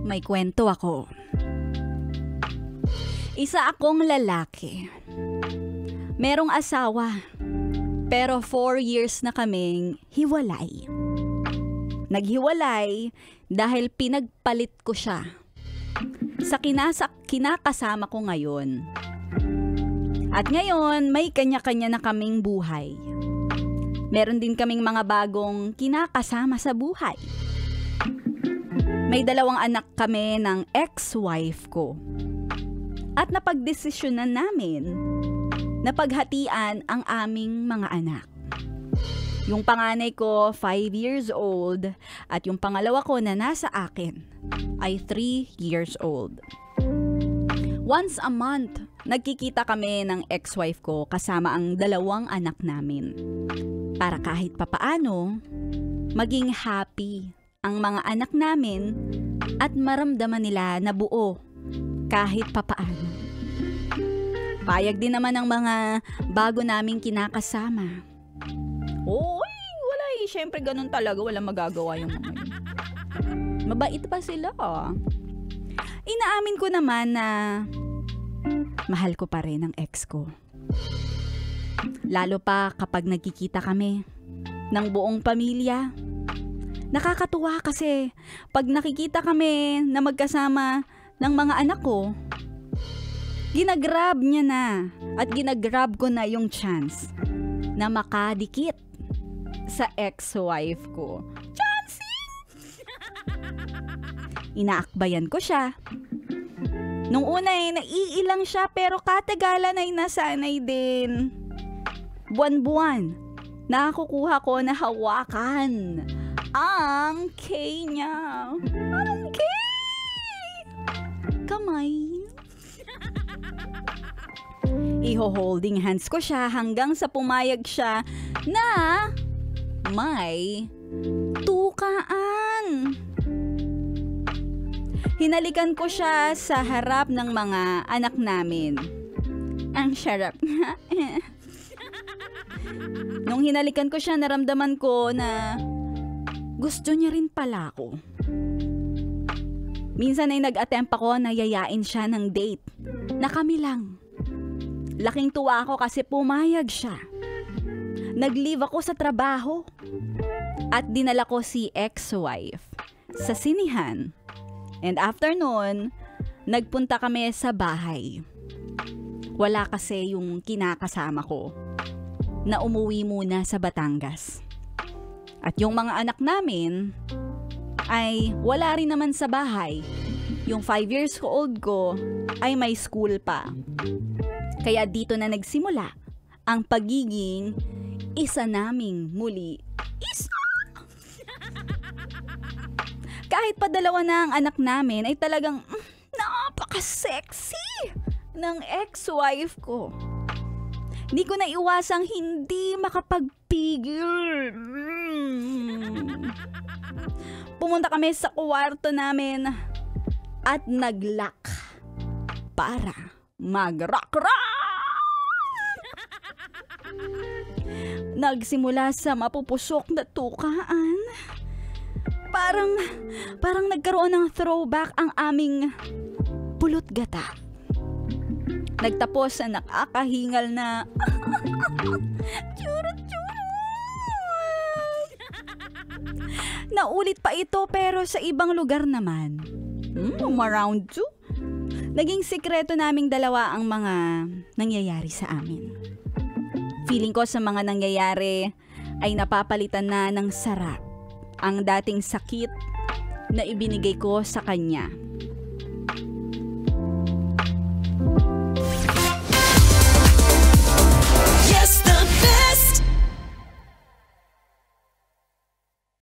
May kwento ako. Isa akong lalaki. Merong asawa. Pero 4 years na kaming hiwalay. Naghiwalay dahil pinagpalit ko siya sa kinakasama ko ngayon. At ngayon, may kanya-kanya na kaming buhay. Meron din kaming mga bagong kinakasama sa buhay. May 2 anak kami ng ex-wife ko. At napagdesisyonan namin na paghatian ang aming mga anak. Yung panganay ko, 5 years old, at yung pangalawa ko na nasa akin ay 3 years old. Once a month, nagkikita kami ng ex-wife ko kasama ang 2 anak namin. Para kahit papaano, maging happy ang mga anak namin at maramdaman nila na buo kahit papaano. Payag din naman ang mga bago naming kinakasama. Oy, wala eh. Siyempre ganun talaga. Walang magagawa yung mga yun. Mabait pa sila. Inaamin ko naman na mahal ko pa rin ang ex ko. Lalo pa kapag nagkikita kami ng buong pamilya. Nakakatuwa kasi pag nakikita kami na magkasama ng mga anak ko, ginagrab niya na at ginagrab ko na yung chance na makadikit sa ex-wife ko. Chancey! Inaakbayan ko siya. Nung una ay naiilang siya pero katagalan ay nasanay din. Buwan-buwan, nakukuha ko na hawakan ang K niya. Anong K? Kamay. Iho-holding hands ko siya hanggang sa pumayag siya na may tukaan. Hinalikan ko siya sa harap ng mga anak namin. Ang sarap nga. Nung hinalikan ko siya, naramdaman ko na gusto niya rin pala ako. Minsan ay nag-attempt ako na yayain siya ng date na kami lang. Laking tuwa ako kasi pumayag siya. Nag-leave ako sa trabaho at dinala ko si ex-wife sa sinihan. And after noon, nagpunta kami sa bahay. Wala kasi yung kinakasama ko na umuwi muna sa Batangas. At yung mga anak namin ay wala rin naman sa bahay. Yung 5 years old ko ay may school pa. Kaya dito na nagsimula ang pagiging isa naming muli isa. Kahit pa 2 na ang anak namin ay talagang napaka-sexy ng ex-wife ko. Hindi ko na iwasang hindi makapagpigil. Pumunta kami sa kwarto namin at nag-lock para mag-rock-rock. Nagsimula sa mapupusok na tukaan. Parang nagkaroon ng throwback ang aming pulot gata. Nagtapos sa nakakahingal na churot-churot. Naulit pa ito pero sa ibang lugar naman. Around 2. Naging sikreto naming 2 ang mga nangyayari sa amin. Feeling ko sa mga nangyayari ay napapalitan na ng sarap ang dating sakit na ibinigay ko sa kanya.